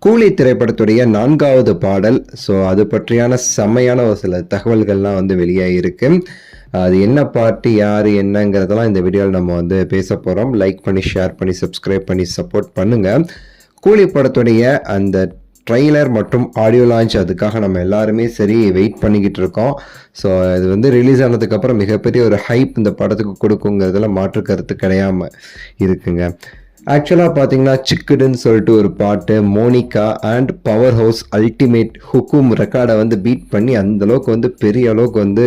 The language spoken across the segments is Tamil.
கூலி திரைப்படத்துடைய 4வது பாடல். ஸோ அது பற்றியான செம்மையான ஒரு சில தகவல்கள்லாம் வந்து வெளியாகிருக்கு. அது என்ன பாட்டு, யார், என்னங்கிறதெல்லாம் இந்த வீடியோவில் நம்ம வந்து பேச போகிறோம். லைக் பண்ணி, ஷேர் பண்ணி, சப்ஸ்கிரைப் பண்ணி சப்போர்ட் பண்ணுங்கள். கூலி படத்துடைய அந்த ட்ரெய்லர் மற்றும் ஆடியோ லான்ச், அதுக்காக நம்ம எல்லாருமே சரி வெயிட் பண்ணிக்கிட்டு இருக்கோம். ஸோ இது வந்து ரிலீஸ் ஆனதுக்கப்புறம் மிகப்பெரிய ஒரு ஹைப் இந்த படத்துக்கு கொடுக்குங்கிறதுல மாற்று கருத்து கிடையாமல் இருக்குங்க. ஆக்சுவலாக பார்த்தீங்கன்னா, சிக்குடுன்னு சொல்லிட்டு ஒரு பாட்டு Monica and power house ultimate Hukum ரெக்கார்டை வந்து பீட் பண்ணி அந்தளவுக்கு வந்து பெரிய அளவுக்கு வந்து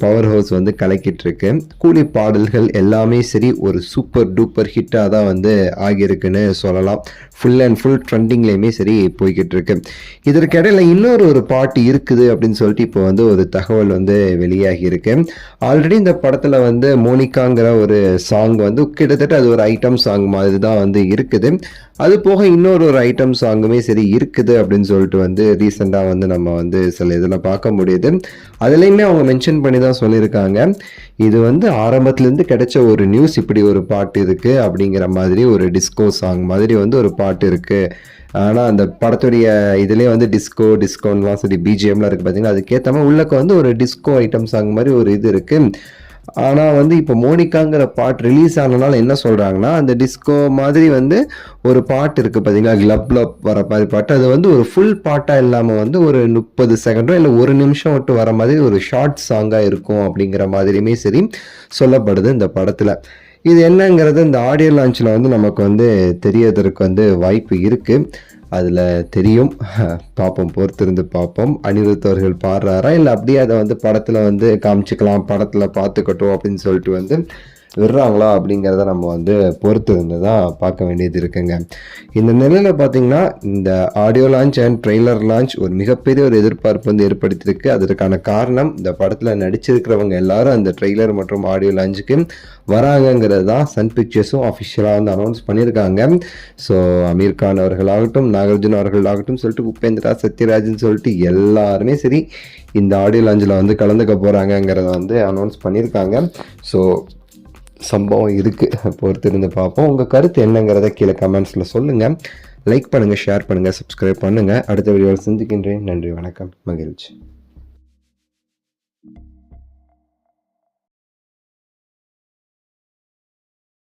பவர் ஹவுஸ் வந்து கலக்கிட்டு இருக்கு. கூலி பாடல்கள் எல்லாமே சரி ஒரு சூப்பர் டூப்பர் ஹிட்டாக தான் வந்து ஆகியிருக்குன்னு சொல்லலாம். ஃபுல் அண்ட் ஃபுல் ட்ரெண்டிங்லேயுமே சரி போய்கிட்டு இருக்கு. இதற்கிடையில் இன்னொரு பாட்டு இருக்குது அப்படின்னு சொல்லிட்டு இப்போ வந்து ஒரு தகவல் வந்து வெளியாகி இருக்கு. ஆல்ரெடி இந்த படத்தில் வந்து மோனிகாங்கிற ஒரு சாங் வந்து கிட்டத்தட்ட அது ஒரு ஐட்டம் சாங் மாதிரி தான் வந்து இருக்குது. அது போக இன்னொரு ஐட்டம் சாங்குமே சரி இருக்குது அப்படின்னு சொல்லிட்டு வந்து ரீசெண்டாக வந்து நம்ம வந்து சில இதில் பார்க்க முடியுது. அதுலேயுமே அவங்க மென்ஷன் பண்ணி தான் சொல்லியிருக்காங்க, இது வந்து ஆரம்பத்துலேருந்து கிடைச்ச ஒரு நியூஸ், இப்படி ஒரு பாட்டு இருக்குது அப்படிங்கிற மாதிரி ஒரு டிஸ்கோ சாங் மாதிரி வந்து ஒரு பாட்டு இருக்குது. ஆனால் அந்த படத்துடைய இதுலேயே வந்து டிஸ்கோன்லாம் சொல்லி பிஜிஎம்லாம் இருக்குது பார்த்தீங்கன்னா, அதுக்கேற்ற மாதிரி உள்ளக்க வந்து ஒரு டிஸ்கோ ஐட்டம் சாங் மாதிரி ஒரு இது இருக்குது. ஆனால் வந்து இப்போ மோனிகாங்கிற பாட்டு ரிலீஸ் ஆனதுனால என்ன சொல்கிறாங்கன்னா, அந்த டிஸ்கோ மாதிரி வந்து ஒரு பாட்டு இருக்குது பார்த்தீங்களா, கிளப்ல வர மாதிரி பாட்டு, அது வந்து ஒரு ஃபுல் பாட்டாக இல்லாமல் வந்து ஒரு 30 செகண்டோ இல்லை 1 நிமிஷம் விட்டு வர மாதிரி ஒரு ஷார்ட் சாங்காக இருக்கும் அப்படிங்கிற மாதிரியுமே சரி சொல்லப்படுது இந்த படத்தில். இது என்னங்கிறது இந்த ஆடியோ லான்ச்சில் வந்து நமக்கு வந்து தெரியறதுக்கு வந்து வாய்ப்பு இருக்குது. அதில் தெரியும், பார்ப்போம், பொறுத்திருந்து பார்ப்போம். அனிருத் அவர்கள் பாடுறாரா இல்லை அப்படியே அதை வந்து படத்தில் வந்து காமிச்சிக்கலாம், படத்தில் பார்த்துக்கட்டும் அப்படின்னு சொல்லிட்டு வந்து விடுறாங்களா அப்படிங்கிறத நம்ம வந்து பொறுத்து இருந்து தான் பார்க்க வேண்டியது இருக்குங்க. இந்த நிலையில் பார்த்தீங்கன்னா, இந்த audio launch and trailer launch ஒரு மிகப்பெரிய ஒரு எதிர்பார்ப்பு வந்து ஏற்படுத்தியிருக்கு. அதற்கான காரணம், இந்த படத்தில் நடிச்சிருக்கிறவங்க எல்லாரும் அந்த ட்ரெய்லர் மற்றும் ஆடியோ லான்ச்சுக்கு வராங்கங்கிறது தான் சன் பிக்சர்ஸும் அஃபிஷியலாக வந்து அனௌன்ஸ் பண்ணியிருக்காங்க. ஸோ அமீர் கான் அவர்களாகட்டும், நாகார்ஜுன அவர்களாகட்டும் சொல்லிட்டு, உபேந்திரா, சத்யராஜன் சொல்லிட்டு எல்லாருமே சரி இந்த ஆடியோ லான்ச்சில் வந்து கலந்துக்க போகிறாங்கங்கிறத வந்து அனௌன்ஸ் பண்ணியிருக்காங்க. ஸோ சம்பவம் இருக்குது, பொறுத்திருந்து பார்ப்போம். உங்கள் கருத்து என்னங்கிறத கீழே கமெண்ட்ஸில் சொல்லுங்கள். லைக் பண்ணுங்கள், ஷேர் பண்ணுங்கள், சப்ஸ்கிரைப் பண்ணுங்கள். அடுத்த வீடியோவில் சந்திக்கின்றேன். நன்றி, வணக்கம், மகிழ்ச்சி.